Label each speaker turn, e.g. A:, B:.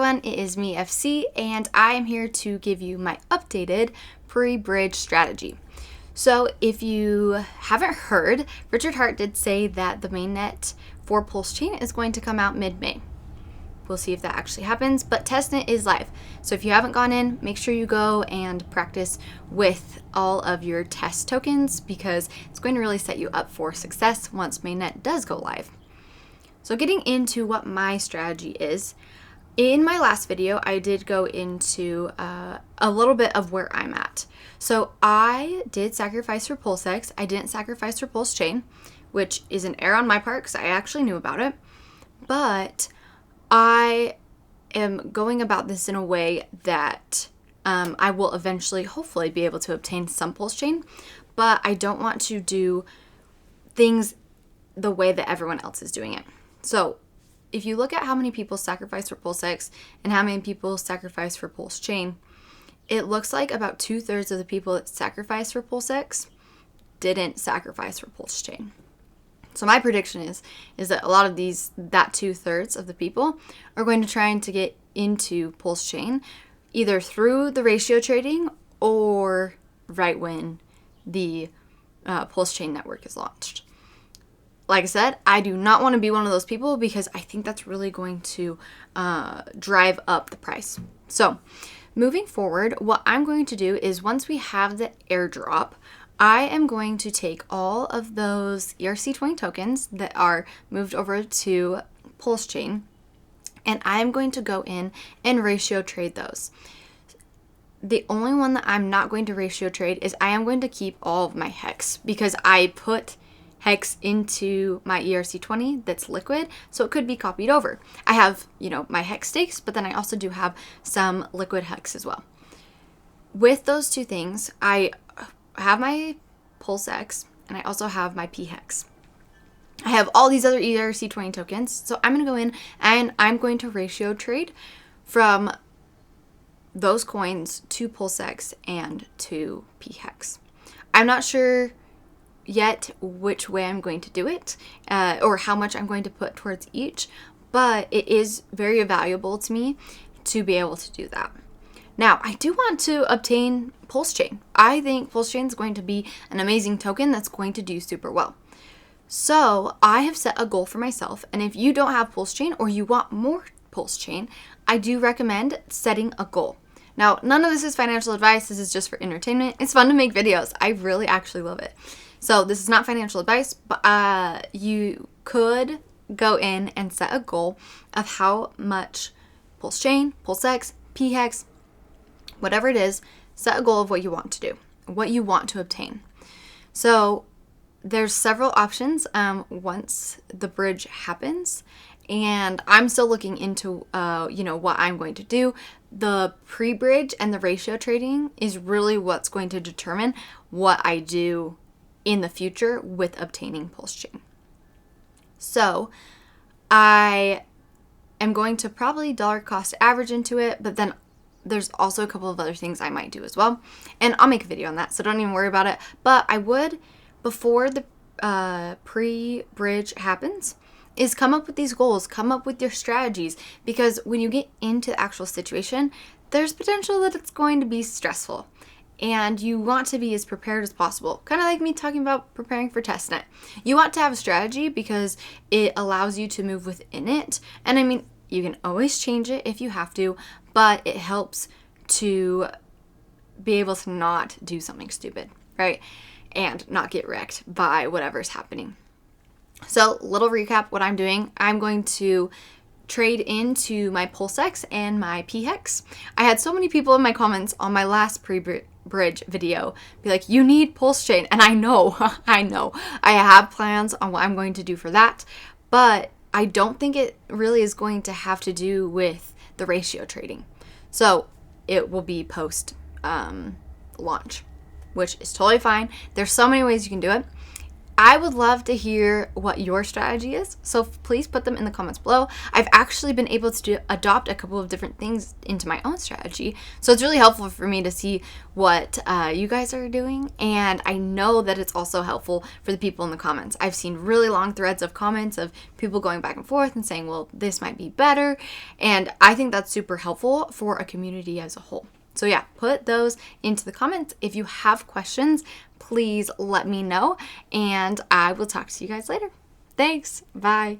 A: everyone, it is me, FC, and I am here to give you my updated pre-bridge strategy. So if you haven't heard, Richard Hart did say that the mainnet for PulseChain is going to come out mid-May. We'll see if that actually happens, but testnet is live. So if you haven't gone in, make sure you go and practice with all of your test tokens because it's going to really set you up for success once mainnet does go live. So getting into what my strategy is, in my last video, I did go into a little bit of where I'm at. So I did sacrifice for PulseX. I didn't sacrifice for PulseChain, which is an error on my part because I actually knew about it. But I am going about this in a way that I will eventually, hopefully, be able to obtain some PulseChain. But I don't want to do things the way that everyone else is doing it. So if you look at how many people sacrifice for PulseX and how many people sacrifice for PulseChain, it looks like about 2/3 of the people that sacrificed for PulseX didn't sacrifice for PulseChain. So my prediction is that a lot of that 2/3 of the people are going to try to get into PulseChain either through the ratio trading or right when the PulseChain network is launched. Like I said, I do not want to be one of those people because I think that's really going to drive up the price. So moving forward, what I'm going to do is once we have the airdrop, I am going to take all of those ERC20 tokens that are moved over to PulseChain, and I'm going to go in and ratio trade those. The only one that I'm not going to ratio trade is I am going to keep all of my hex because I put hex into my ERC20 that's liquid, so it could be copied over. I have, my hex stakes, but then I also do have some liquid hex as well. With those two things, I have my PulseX and I also have my P-hex. I have all these other ERC20 tokens, so I'm going to go in and I'm going to ratio trade from those coins to PulseX and to P-hex. I'm not sure yet which way I'm going to do it or how much I'm going to put towards each, but it is very valuable to me to be able to do that. Now, I do want to obtain PulseChain. I think PulseChain is going to be an amazing token that's going to do super well. So I have set a goal for myself, and if you don't have PulseChain or you want more PulseChain, I do recommend setting a goal. Now, none of this is financial advice. This is just for entertainment. It's fun to make videos. I really actually love it. So this is not financial advice, but you could go in and set a goal of how much PulseChain, PulseX, P-hex, whatever it is, set a goal of what you want to do, what you want to obtain. So there's several options once the bridge happens, and I'm still looking into what I'm going to do. The pre-bridge and the ratio trading is really what's going to determine what I do in the future with obtaining PulseChain. So I am going to probably dollar cost average into it, but then there's also a couple of other things I might do as well. And I'll make a video on that, so don't even worry about it. But I would, before the pre-bridge happens, is come up with these goals, come up with your strategies, because when you get into the actual situation, there's potential that it's going to be stressful. And you want to be as prepared as possible. Kind of like me talking about preparing for testnet. You want to have a strategy because it allows you to move within it. And I mean, you can always change it if you have to, but it helps to be able to not do something stupid, right? And not get wrecked by whatever's happening. So, little recap what I'm doing. I'm going to trade into my PulseX and my P-hex. I had so many people in my comments on my last pre-bridge video be like, you need PulseChain. And I know, I have plans on what I'm going to do for that, but I don't think it really is going to have to do with the ratio trading. So it will be post launch, which is totally fine. There's so many ways you can do it. I would love to hear what your strategy is, so please put them in the comments below. I've actually been able to adopt a couple of different things into my own strategy, so it's really helpful for me to see what you guys are doing, and I know that it's also helpful for the people in the comments. I've seen really long threads of comments of people going back and forth and saying, well, this might be better, and I think that's super helpful for a community as a whole. So yeah, put those into the comments. If you have questions, please let me know, and I will talk to you guys later. Thanks. Bye.